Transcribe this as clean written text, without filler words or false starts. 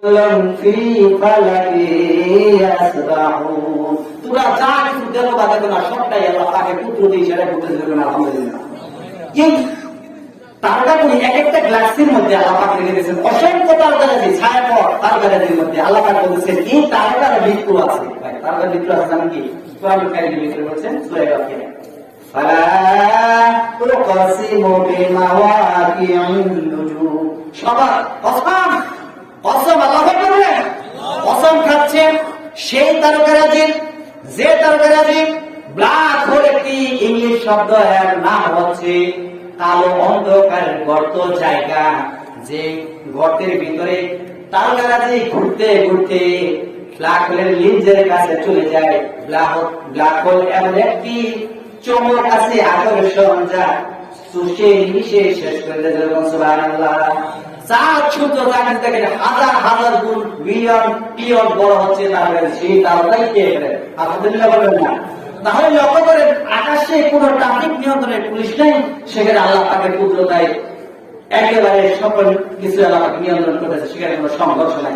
তোমরা যা কিছু দেখো বা দেখো না সবটাই আল্লাহ তাকে পুত্র দিয়ে সেটা করতেছে, আলহামদুলিল্লাহ। এই তারকাগুলি এক একটা গ্লাসের মধ্যে আল্লাহ পাক রেখে দিয়েছেন অসংখ্য তারকারাজি, ছায়াপথ তারকারাজির মধ্যে আল্লাহ পাক বলেছেন এই তারকার মৃত্যু আছে। তারকার মৃত্যু আছে জানেন কি? কোরআন কারীমে লিখে বলেছেন সূরা ইয়াসিন, ফালা তুকসিমু বিমাওয়াকি'ন নুজুম। সবার কসম, কসম আল্লাহ পাক বলেন, কসম খাচ্ছেন সেই তারকারাজির যে তারকারাজি ব্ল্যাক হোল একটি ইংলিশ শব্দ, এর নাম হচ্ছে কালো অন্ধকারের গর্ত জায়গা, যে গর্তের ভিতরে তারকারাজি ঘুরতে ঘুরতে ব্ল্যাক হোলের লিঞ্জের কাছে চলে যায়। ব্ল্যাক হোল এমন একটি চমক আছে, আকর্ষণ, যা চুষে মিশে শেষ করে দেয়। সুবহানাল্লাহ। চাঁদ সূর্য তাকে দেখেন হাজার হাজার গুণ মিলিয়ন পিয়ন বড় হচ্ছে, তারপরে সেই তারকাই খেয়ে ফেলে। আলহামদুলিল্লাহ বলবেন না? তাহলে লক্ষ্য করেন আকাশে কোন ট্রাফিক নিয়ন্ত্রণের পুলিশ নেই, সেখানে আল্লাহ তাকে পুত্র দেয়, একেবারে সকল কিছু আল্লাহ নিয়ন্ত্রণ করেছে, সেখানে কোন সংঘর্ষ নাই।